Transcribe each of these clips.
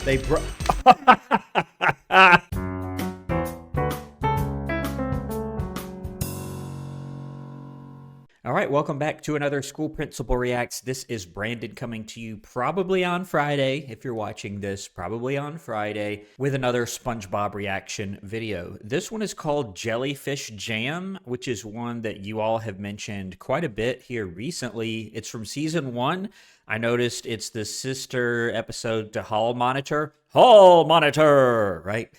They bro- All right, welcome back to another School Principal Reacts. This is Brandon coming to you probably on Friday, if you're watching this, probably on Friday, with another SpongeBob reaction video. This one is called Jellyfish Jam, which is one that you all have mentioned quite a bit here recently. It's from season 1. I noticed it's the sister episode to Hall Monitor. Hall Monitor, right?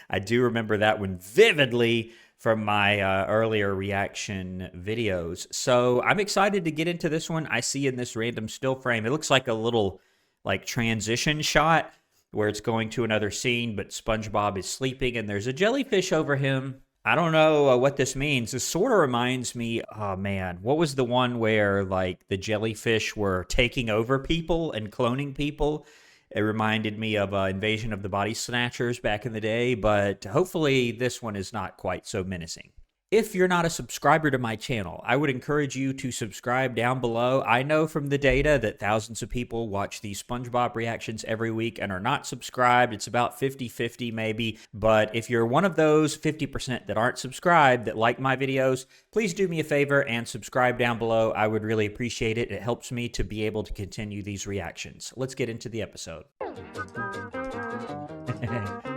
I do remember that one vividly from my earlier reaction videos. So I'm excited to get into this one. I see in this random still frame, it looks like a little like transition shot where it's going to another scene, but SpongeBob is sleeping and there's a jellyfish over him. I don't know what this means. This sort of reminds me, oh man, what was the one where like the jellyfish were taking over people and cloning people? It reminded me of Invasion of the Body Snatchers back in the day, but hopefully this one is not quite so menacing. If you're not a subscriber to my channel, I would encourage you to subscribe down below. I know from the data that thousands of people watch these SpongeBob reactions every week and are not subscribed. It's about 50-50 maybe, but if you're one of those 50% that aren't subscribed that like my videos, please do me a favor and subscribe down below. I would really appreciate it. It helps me to be able to continue these reactions. Let's get into the episode.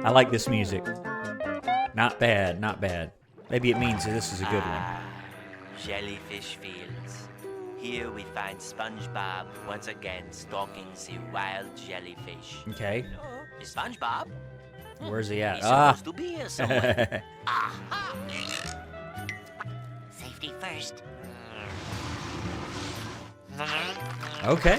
I like this music. Not bad, not bad. Maybe it means that this is a good one. Jellyfish Fields. Here we find SpongeBob once again stalking the wild jellyfish. Okay. Is SpongeBob? Where's he at? He's supposed to be here somewhere. Aha! Safety first. Okay.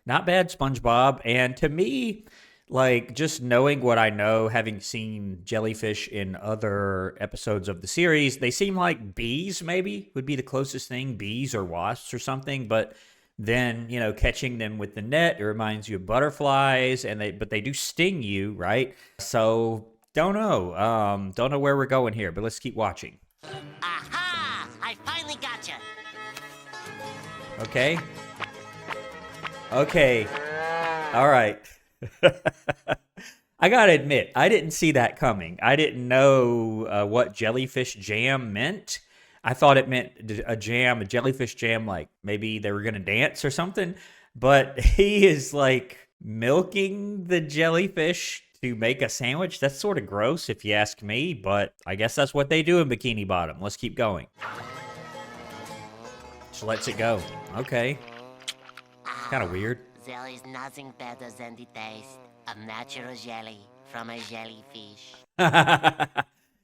Not bad, SpongeBob. And to me, like, just knowing what I know, having seen jellyfish in other episodes of the series, they seem like bees, maybe, would be the closest thing. Bees or wasps or something. But then, you know, catching them with the net, it reminds you of butterflies, but they do sting you, right? So, don't know. Don't know where we're going here, but let's keep watching. Aha! I finally got you. Okay. Okay. All right. I gotta admit, I didn't see that coming. I didn't know what Jellyfish Jam meant. I thought it meant a jellyfish jam, like maybe they were gonna dance or something. But he is like milking the jellyfish to make a sandwich. That's sort of gross if you ask me, but I guess that's what they do in Bikini Bottom. Let's keep going. Just lets it go. Okay. Kind of weird. There is nothing better than the taste of natural jelly from a jellyfish.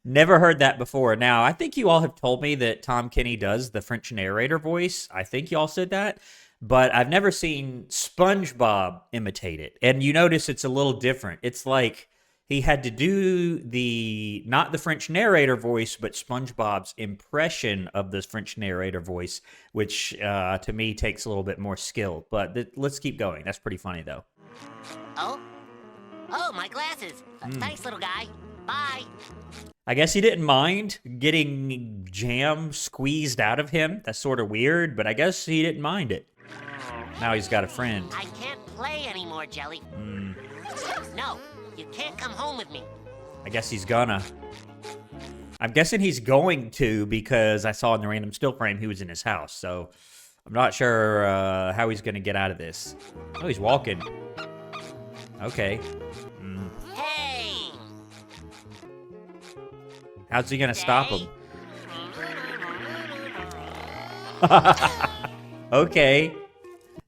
Never heard that before. Now, I think you all have told me that Tom Kenny does the French narrator voice. I think y'all said that. But I've never seen SpongeBob imitate it. And you notice it's a little different. It's like he had to do not the French narrator voice, but SpongeBob's impression of the French narrator voice, which to me takes a little bit more skill. But let's keep going. That's pretty funny, though. Oh? Oh, my glasses. Thanks, little guy. Bye. I guess he didn't mind getting jam squeezed out of him. That's sort of weird, but I guess he didn't mind it. Now he's got a friend. I can't play anymore, Jelly. No. You can't come home with me. I guess he's gonna. I'm guessing he's going to because I saw in the random still frame he was in his house. So I'm not sure how he's gonna get out of this. Oh, he's walking. Okay. Hey! How's he gonna stop him? Okay.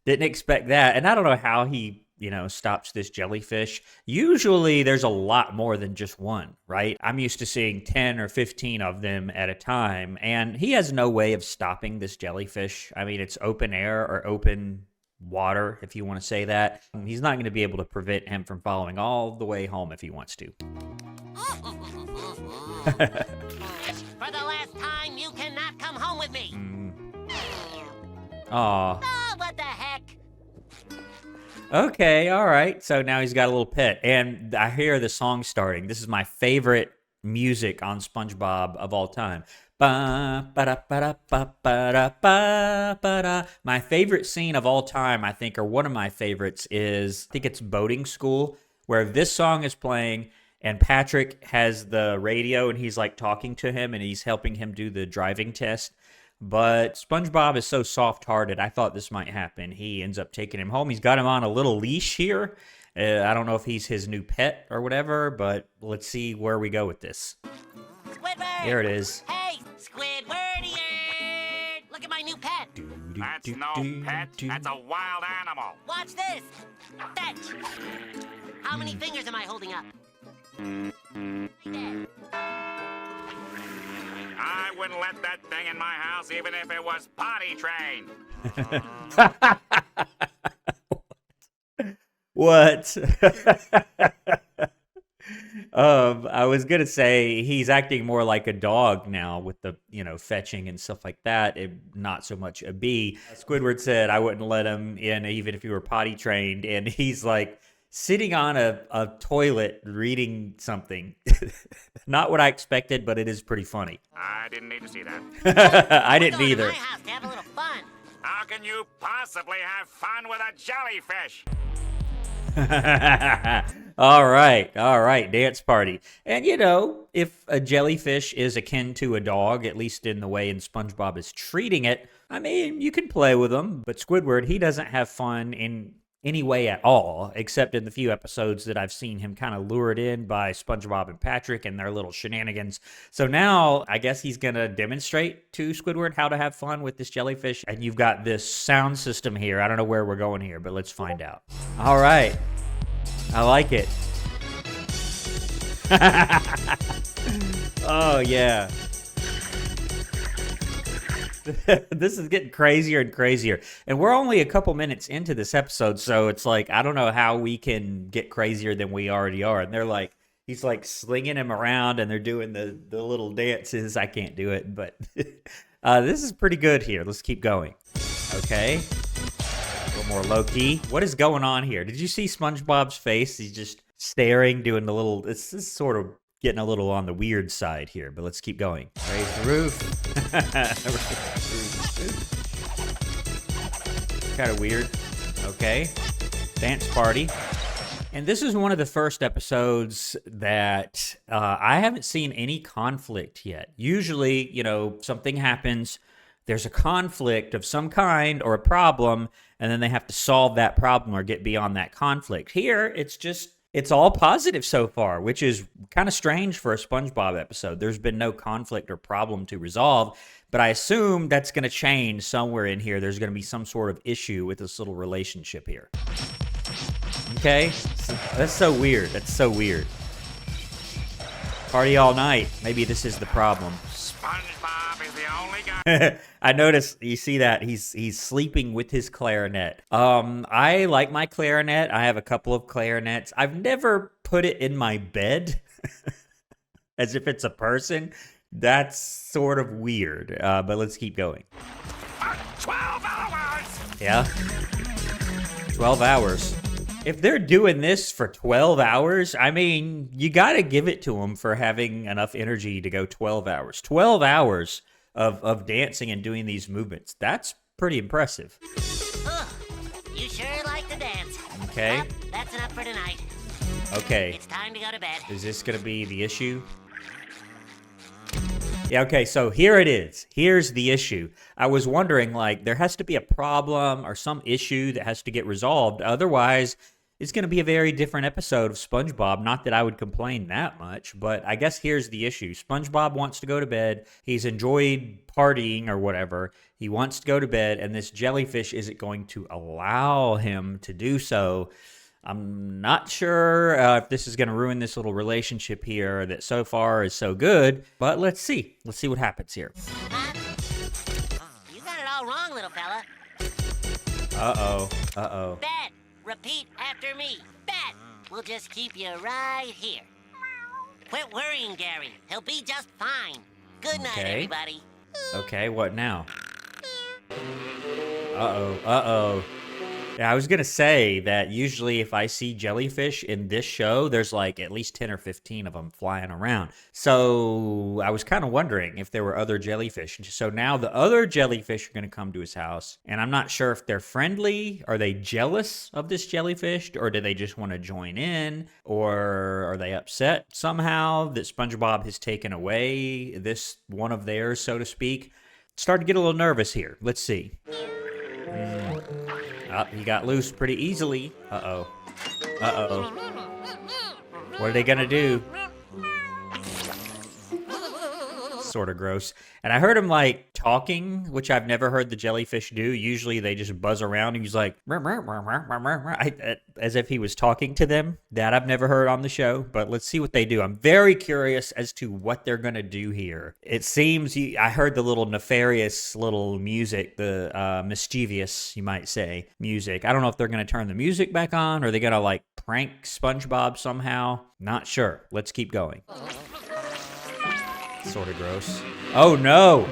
Didn't expect that. And I don't know how he stops this jellyfish. Usually there's a lot more than just one, right? I'm used to seeing 10 or 15 of them at a time, and he has no way of stopping this jellyfish. I mean, it's open air or open water, if you want to say that. He's not going to be able to prevent him from following all the way home if he wants to. For the last time, you cannot come home with me. Aw. Oh, what the heck? Okay, all right. So now he's got a little pet, and I hear the song starting. This is my favorite music on SpongeBob of all time. Ba, ba-da, ba-da, ba, ba-da, ba, ba-da. My favorite scene of all time, I think, or one of my favorites, is I think it's boating school, where this song is playing and Patrick has the radio and he's like talking to him and he's helping him do the driving test. But SpongeBob is so soft-hearted. I thought this might happen. He ends up taking him home. He's got him on a little leash here. I don't know if he's his new pet or whatever, but let's see where we go with this. Squidward! There it is. Hey, Squidwardian! Look at my new pet. That's no pet. That's a wild animal. Watch this. Fetch. How many fingers am I holding up? There. I wouldn't let that thing in my house even if it was potty trained. What? I was gonna say he's acting more like a dog now with the, fetching and stuff like that. Not so much a bee. Squidward said I wouldn't let him in even if he were potty trained, and he's like sitting on a toilet reading something. Not what I expected, but it is pretty funny. I didn't need to see that. I didn't We're going either. to my house to have a little fun. How can you possibly have fun with a jellyfish? All right, dance party. And if a jellyfish is akin to a dog, at least in the way in SpongeBob is treating it, I mean, you can play with him, but Squidward, he doesn't have fun in any way at all, except in the few episodes that I've seen him kind of lured in by SpongeBob and Patrick and their little shenanigans. So now I guess he's going to demonstrate to Squidward how to have fun with this jellyfish. And you've got this sound system here. I don't know where we're going here, but let's find out. All right. I like it. Oh, yeah. This is getting crazier and crazier. And we're only a couple minutes into this episode, so it's like, I don't know how we can get crazier than we already are. And they're like, he's like slinging him around and they're doing the little dances. I can't do it, but this is pretty good here. Let's keep going. Okay. A little more low-key. What is going on here? Did you see SpongeBob's face? He's just staring, doing the little... This is sort of getting a little on the weird side here, but let's keep going. Raise the roof. Kind of weird. Okay. Dance party. And this is one of the first episodes that I haven't seen any conflict yet. Usually, something happens, there's a conflict of some kind or a problem, and then they have to solve that problem or get beyond that conflict. Here, it's all positive so far, which is kind of strange for a SpongeBob episode. There's been no conflict or problem to resolve, but I assume that's going to change somewhere in here. There's going to be some sort of issue with this little relationship here. Okay? That's so weird. That's so weird. Party all night. Maybe this is the problem. SpongeBob is the only guy. I noticed, you see that he's sleeping with his clarinet. I like my clarinet. I have a couple of clarinets. I've never put it in my bed as if it's a person. That's sort of weird, but let's keep going. 12 hours! Yeah. 12 hours. If they're doing this for 12 hours, I mean, you got to give it to them for having enough energy to go 12 hours. 12 hours of dancing and doing these movements. That's pretty impressive. Ugh, you sure like to dance. Okay. Well, that's enough for tonight. Okay. It's time to go to bed. Is this going to be the issue? Yeah, okay, so here it is. Here's the issue. I was wondering, there has to be a problem or some issue that has to get resolved. Otherwise, it's going to be a very different episode of SpongeBob. Not that I would complain that much, but I guess here's the issue. SpongeBob wants to go to bed. He's enjoyed partying or whatever. He wants to go to bed, and this jellyfish isn't going to allow him to do so. I'm not sure if this is going to ruin this little relationship here that so far is so good, but let's see. Let's see what happens here. You got it all wrong, little fella. Uh-oh. Uh-oh. Bed. Repeat after me. Bed. We'll just keep you right here. Quit worrying, Gary. He'll be just fine. Good night, Okay. everybody. Okay, what now? Uh-oh. Uh-oh. Yeah, I was gonna say that usually if I see jellyfish in this show, there's like at least 10 or 15 of them flying around. So I was kind of wondering if there were other jellyfish. So now the other jellyfish are gonna come to his house, and I'm not sure if they're friendly. Are they jealous of this jellyfish, or do they just want to join in, or are they upset somehow that SpongeBob has taken away this one of theirs, so to speak? Start to get a little nervous here. Let's see. He got loose pretty easily. Uh-oh. Uh-oh. What are they gonna do? Sort of gross. And I heard him, like, talking, which I've never heard the jellyfish do. Usually they just buzz around and he's like, as if he was talking to them. That I've never heard on the show, but let's see what they do. I'm very curious as to what they're going to do here. It seems, I heard the little nefarious little music, the mischievous, you might say, music. I don't know if they're going to turn the music back on, or they're going to, like, prank SpongeBob somehow. Not sure. Let's keep going. Sort of gross. Oh no.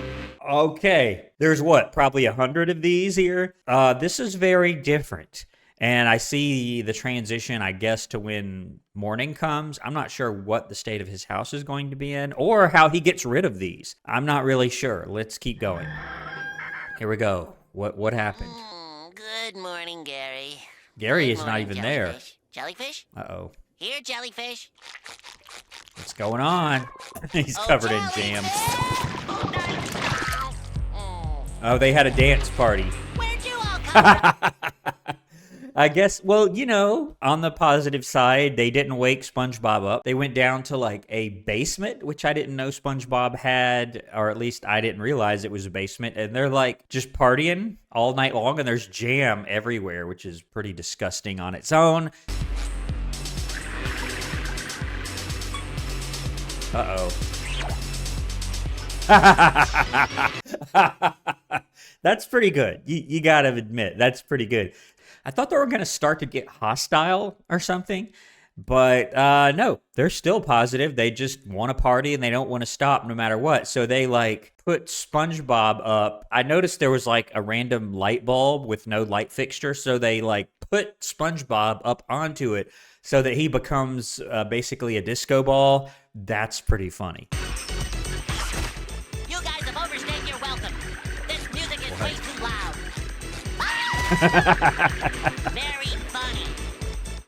Okay. There's what? Probably 100 of these here. This is very different. And I see the transition, I guess, to when morning comes. I'm not sure what the state of his house is going to be in, or how he gets rid of these. I'm not really sure. Let's keep going. Here we go. What happened? Good morning, Gary. Gary Good is not morning, even Jellyfish. there. Jellyfish? Uh-oh. Here, Jellyfish. What's going on? He's covered in jam. Oh, they had a dance party. Where'd you all come from? I guess, well, you know, on the positive side, they didn't wake SpongeBob up. They went down to like a basement, which I didn't know SpongeBob had, or at least I didn't realize it was a basement. And they're like just partying all night long, and there's jam everywhere, which is pretty disgusting on its own. Uh-oh. That's pretty good. You gotta admit, that's pretty good. I thought they were gonna start to get hostile or something, but no, they're still positive. They just want to party and they don't want to stop no matter what. So they like put SpongeBob up. I noticed there was like a random light bulb with no light fixture, so they like put SpongeBob up onto it so that he becomes basically a disco ball. That's pretty funny. You guys have overstayed your welcome. This music is way too loud. Very funny.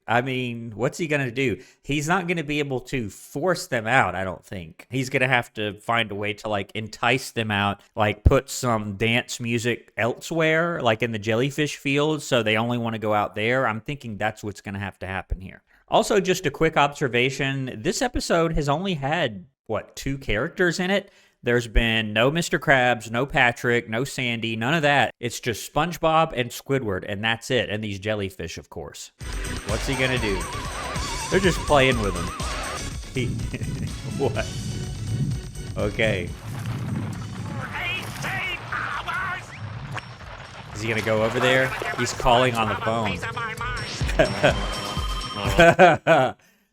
I mean, what's he gonna do? He's not gonna be able to force them out, I don't think. He's gonna have to find a way to like entice them out, like put some dance music elsewhere, like in the jellyfish field, so they only want to go out there. I'm thinking that's what's gonna have to happen here. Also, just a quick observation, this episode has only had, what, 2 characters in it? There's been no Mr. Krabs, no Patrick, no Sandy, none of that. It's just SpongeBob and Squidward, and that's it. And these jellyfish, of course. What's he gonna do? They're just playing with him. What? Okay. 18 hours! Is he gonna go over there? He's calling on the phone. Piece of my mind.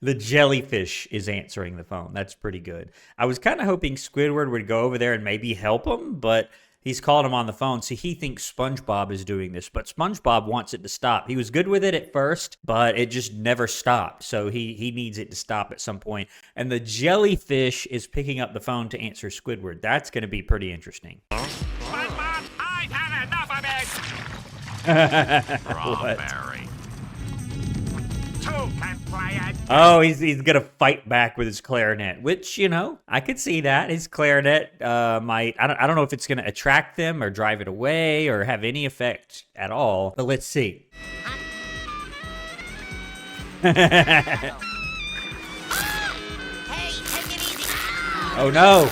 The jellyfish is answering the phone. That's pretty good. I was kind of hoping Squidward would go over there and maybe help him, but he's called him on the phone, so he thinks SpongeBob is doing this. But SpongeBob wants it to stop. He was good with it at first, but it just never stopped. So he needs it to stop at some point. And the jellyfish is picking up the phone to answer Squidward. That's going to be pretty interesting. SpongeBob, I've had enough of it. Strawberry. 2 can play it. Oh, he's gonna fight back with his clarinet, which, you know, I could see that. His clarinet might, I don't know if it's gonna attract them or drive it away or have any effect at all, but let's see. Hey, take it easy. Oh no!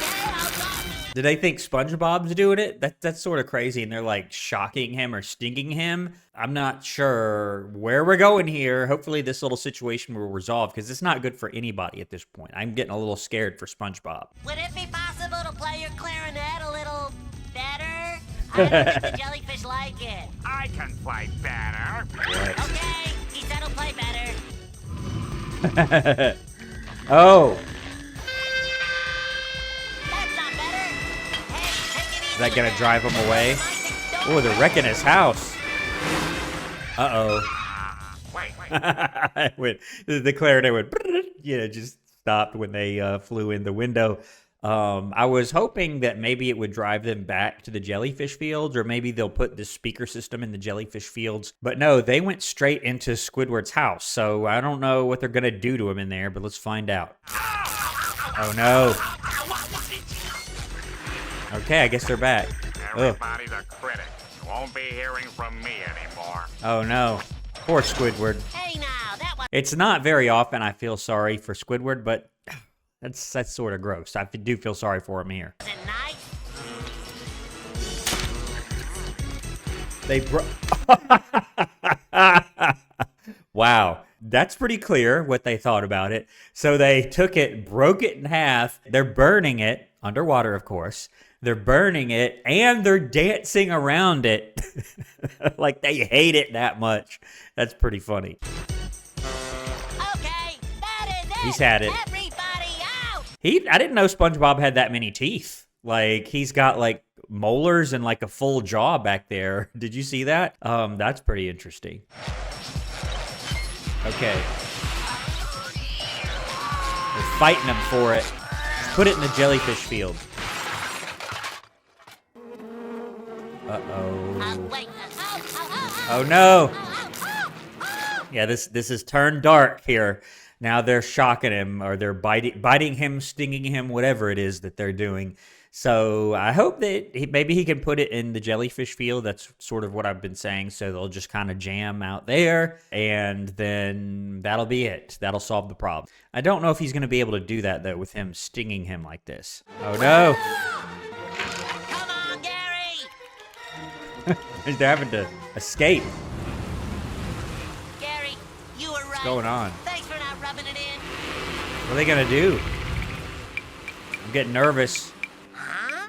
Do they think SpongeBob's doing it? That's sort of crazy, and they're like shocking him or stinging him. I'm not sure where we're going here. Hopefully this little situation will resolve, because it's not good for anybody at this point. I'm getting a little scared for SpongeBob. Would it be possible to play your clarinet a little better? I don't think the jellyfish like it. I can play better. Okay, he said he'll play better. Oh, That's not better. Hey, take it easy. is that gonna drive him away? Don't Oh, they're wrecking his house. Uh-oh. Wait. The clarinet went, just stopped when they flew in the window. I was hoping that maybe it would drive them back to the jellyfish fields, or maybe they'll put the speaker system in the jellyfish fields. But no, they went straight into Squidward's house. So I don't know what they're going to do to him in there, but let's find out. Oh, no. Okay, I guess they're back. Everybody's a critic. You won't be hearing from me anymore. Oh, no. Poor Squidward. Hey now, that was It's not very often I feel sorry for Squidward, but that's sort of gross. I do feel sorry for him here. nice. They Wow. That's pretty clear what they thought about it. So they took it, broke it in half. They're burning it, underwater, of course. They're burning it, and they're dancing around it. Like they hate it that much. That's pretty funny. Okay, that is it. He's had it. Everybody out. I didn't know SpongeBob had that many teeth. Like, he's got, like, molars and, like, a full jaw back there. Did you see that? That's pretty interesting. Okay. They're fighting him for it. Put it in the jellyfish field. Uh-oh. Wait. Oh, no. Yeah, this has turned dark here. Now they're shocking him, or they're biting him, stinging him, whatever it is that they're doing. So I hope that maybe he can put it in the jellyfish field. That's sort of what I've been saying. So they'll just kind of jam out there, and then that'll be it. That'll solve the problem. I don't know if he's going to be able to do that, though, with him stinging him like this. Oh, no. Come on, Gary. They're having to escape. Gary, you were right. What's going on? Thanks for not rubbing it in. What are they going to do? I'm getting nervous. Huh?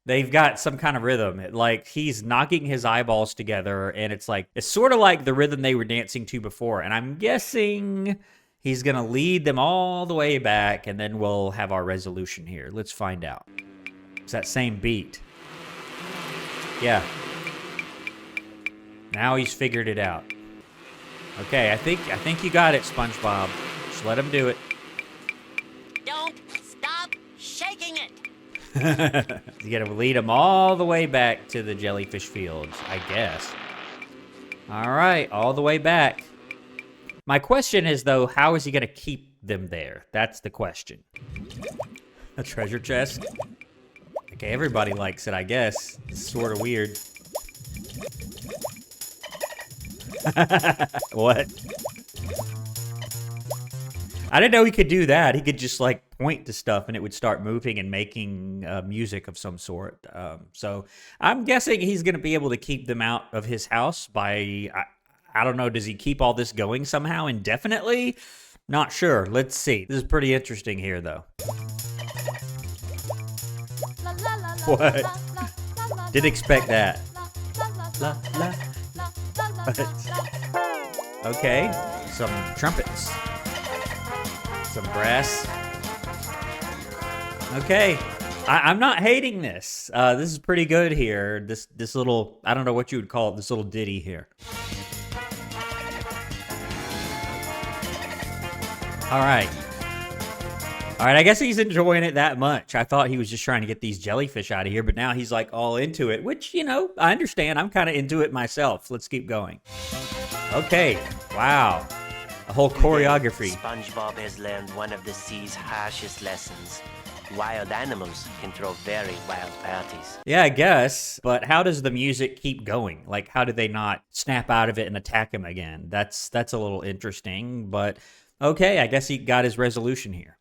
They've got some kind of rhythm. Like, he's knocking his eyeballs together, and it's sort of like the rhythm they were dancing to before. And I'm guessing he's going to lead them all the way back, and then we'll have our resolution here. Let's find out. It's that same beat. Yeah. Now he's figured it out. Okay, I think you got it, SpongeBob. Just let him do it. Don't stop shaking it. You gotta lead him all the way back to the jellyfish fields, I guess. All right, all the way back. My question is, though, how is he gonna keep them there? That's the question. A treasure chest? Okay, everybody likes it, I guess. It's sort of weird. What? I didn't know he could do that. He could just, like, point to stuff and it would start moving and making music of some sort. So I'm guessing he's going to be able to keep them out of his house by, I don't know, does he keep all this going somehow indefinitely? Not sure. Let's see. This is pretty interesting here, though. What? Didn't expect that. Okay, some trumpets. Some brass. Okay, I'm not hating this. This is pretty good here. This little, I don't know what you would call it, this little ditty here. All right, I guess he's enjoying it that much. I thought he was just trying to get these jellyfish out of here, but now he's like all into it, which, you know, I understand. I'm kind of into it myself. Let's keep going. Okay, wow. A whole choreography. SpongeBob has learned one of the sea's harshest lessons. Wild animals can throw very wild parties. Yeah, I guess. But how does the music keep going? Like, how do they not snap out of it and attack him again? That's a little interesting. But okay, I guess he got his resolution here.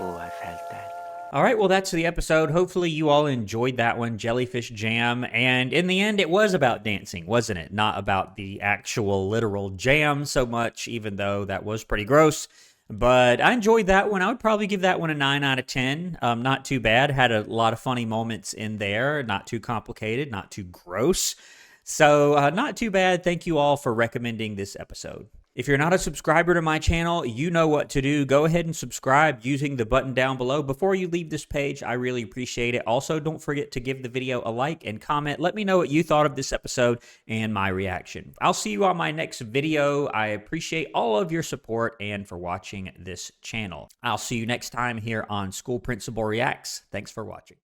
Oh, I felt that. All right, well, that's the episode. Hopefully you all enjoyed that one, Jellyfish Jam. And in the end, it was about dancing, wasn't it? Not about the actual literal jam so much, even though that was pretty gross. But I enjoyed that one. I would probably give that one a 9 out of 10. Not too bad. Had a lot of funny moments in there. Not too complicated, not too gross. So not too bad. Thank you all for recommending this episode. If you're not a subscriber to my channel, you know what to do. Go ahead and subscribe using the button down below. Before you leave this page, I really appreciate it. Also, don't forget to give the video a like and comment. Let me know what you thought of this episode and my reaction. I'll see you on my next video. I appreciate all of your support and for watching this channel. I'll see you next time here on School Principal Reacts. Thanks for watching.